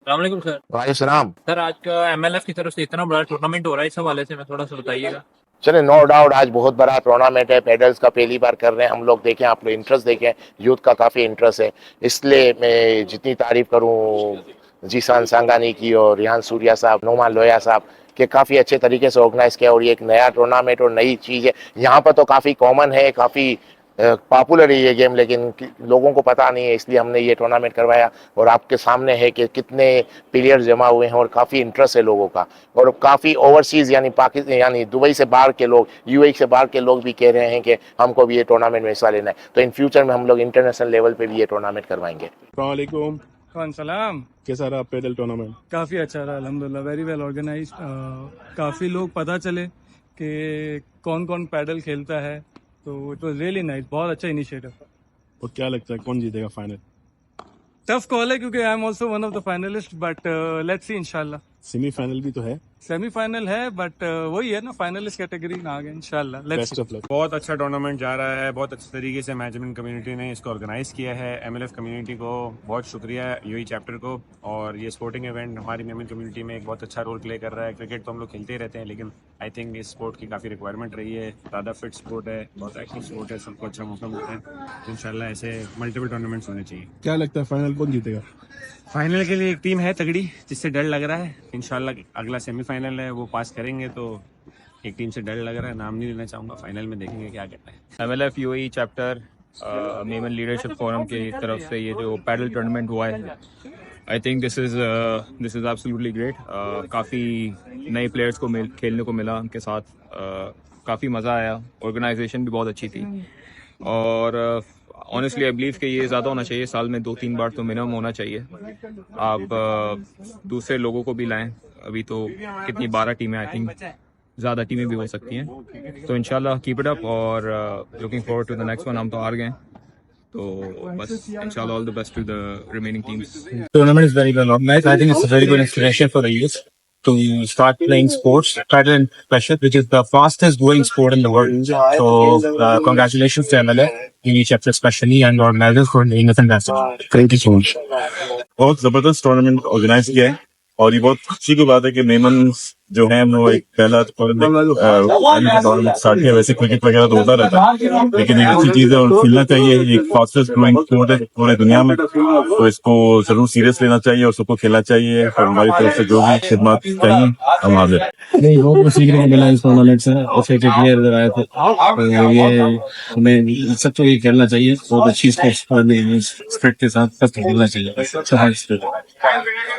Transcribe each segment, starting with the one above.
सलामकुम सर। वालेकुम सलाम। सर आज का एमएलएफ की तरफ से इतना बड़ा टूर्नामेंट हो रहा है, इस हवाले से मैं थोड़ा सा बताइएगा। चले, नो डाउट आज बहुत बड़ा टूर्नामेंट है। पेडल्स का पहली बार कर रहे हैं हम लोग। देखें, आप लोग इंटरेस्ट देखें, यूथ का काफ़ी इंटरेस्ट है। इसलिए मैं जितनी तारीफ करूं जीसान सांगानी की और रिहान सूर्या साहब, नोमान लोया साहब के, काफ़ी अच्छे तरीके से ऑर्गेनाइज किया। और ये एक नया टूर्नामेंट और नई चीज़ है। यहाँ पर तो काफ़ी कॉमन है, काफ़ी पॉपुलर है ये गेम, लेकिन लोगों को पता नहीं है, इसलिए हमने ये टूर्नामेंट करवाया। और आपके सामने है कि कितने प्लेयर्स जमा हुए हैं और काफ़ी इंटरेस्ट है लोगों का। और काफ़ी ओवरसीज़ यानी पाकिस्तान यानी दुबई से बाहर के लोग, यूएई से बाहर के लोग भी कह रहे हैं कि हमको भी ये टूर्नामेंट में हिस्सा लेना है। तो इन फ्यूचर में हम लोग इंटरनेशनल लेवल पे भी ये टूर्नामेंट करवाएंगे। वालेकुम सलाम। कैसा रहा पेडल टूर्नामेंट? काफ़ी अच्छा रहा अल्हम्दुलिल्लाह, वेरी वेल ऑर्गेनाइज। काफ़ी लोग पता चले कि कौन कौन पैडल खेलता है, तो इट वाज रियली नाइस, बहुत अच्छा इनिशिएटिव। और क्या लगता है कौन जीतेगा फाइनल? टफ कॉल है क्योंकि I am also one of the finalist, but let's see इंशाल्लाह। सेमीफाइनल भी तो है। सेमीफाइनल है बट वही है ना, फाइनलिस्ट कैटेगरी में आ गए इंशाल्लाह। Let's best of luck. बहुत अच्छा टूर्नामेंट जा रहा है, बहुत अच्छे तरीके से मैनेजमेंट कम्युनिटी ने इसको ऑर्गेनाइज किया है। एमएलएफ कम्युनिटी को बहुत शुक्रिया, यूई चैप्टर को। और ये स्पोर्टिंग इवेंट हमारी मेमन कम्युनिटी में एक बहुत अच्छा रोल प्ले कर रहा है। क्रिकेट तो हम लोग खेलते ही रहते हैं, लेकिन आई थिंक इस स्पोर्ट की काफ़ी रिक्वायरमेंट रही है। ज़्यादा फिट स्पोर्ट है, बहुत एक्टिव स्पोर्ट है, सबको अच्छा मौका मिलता है। तो इंशाल्लाह ऐसे मल्टीपल टूर्नामेंट्स होने चाहिए। क्या लगता है फाइनल कौन जीतेगा? फाइनल के लिए एक टीम है तगड़ी, जिससे डर लग रहा है। इंशाल्लाह अगला सेमीफाइनल है, वो पास करेंगे। तो एक टीम से डर लग रहा है, नाम नहीं लेना चाहूँगा। फाइनल में देखेंगे क्या कहता है। MLF UAE chapter Memon leadership forum की तरफ से ये जो पैडल टूर्नामेंट हुआ है, I think this is absolutely great. काफ़ी नए प्लेयर्स को खेलने को मिला उनके साथ। काफ़ी मज़ा आया। ऑर्गेनाइजेशन भी बहुत अच्छी थी। और ऑनेस्टली आई बिलीव कि ये ज़्यादा होना चाहिए, साल में 2-3 बार तो मिनिमम होना चाहिए। आप दूसरे लोगों को भी लाएं। अभी तो कितनी 12 टीमें, आई थिंक ज़्यादा टीमें भी हो सकती हैं। तो इंशाल्लाह कीप इट अप और looking forward to the next one. हम तो हार गए, तो बस इंशाल्लाह all the best to the remaining teams. Tournament is very well organized. I think it's a very good inspiration for the youth to start playing sports, paddle and pressure, which is the fastest growing sport in the world. So, congratulations to MLA, Uni Chapter especially, and organizers for doing a fantastic. Thank you so much. बहुत जबरदस्त tournament organise किया है। और ये बहुत खुशी की बात है कि मेमन जो है वो एक पहला टूर्नामेंट स्टार्ट किया। वैसे क्रिकेट वगैरह तो होता रहता है, लेकिन एक अच्छी चीज है और खेलना चाहिए। एक फास्टेस्ट ग्रोइंग स्पोर्ट है पूरे दुनिया में, तो इसको जरूर सीरियस लेना चाहिए और सबको खेलना चाहिए। और हमारी तरफ से जो भी खिदमत चाहिए हम हाजिर हैं। नहीं, बहुत कुछ सीखने को मिला इस टूर्नामेंट से। अच्छे अच्छे प्लेयर इधर आए थे, तो ये हमें सबको ये खेलना चाहिए। बहुत अच्छी स्पिरिट के साथ सब खेलना चाहिए। अच्छा स्पिरिट।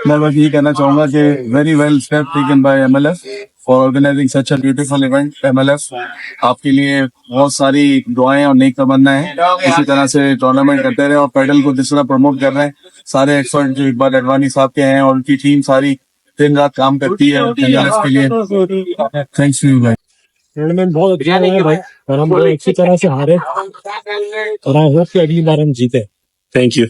मैं बस ये कहना चाहूंगा कि very well step taken by MLF for organizing such a beautiful event. MLF आपके लिए बहुत सारी दुआएं और नेक तमन्नाएं हैं। इसी तरह से टूर्नामेंट करते रहे और पेडल को जिस तरह प्रमोट कर रहे हैं। सारे एक्सपर्ट जो इकबाल अडवाणी साहब के हैं और उनकी टीम सारी दिन रात काम करती है एमएलएफ के लिए। थैंक्स टू यू भाई। टूर्नामेंट बहुत अच्छा रहा भाई, और हम बहुत अच्छी तरह से हारे, और आई होप कि अगली बार हम जीते। Thank you.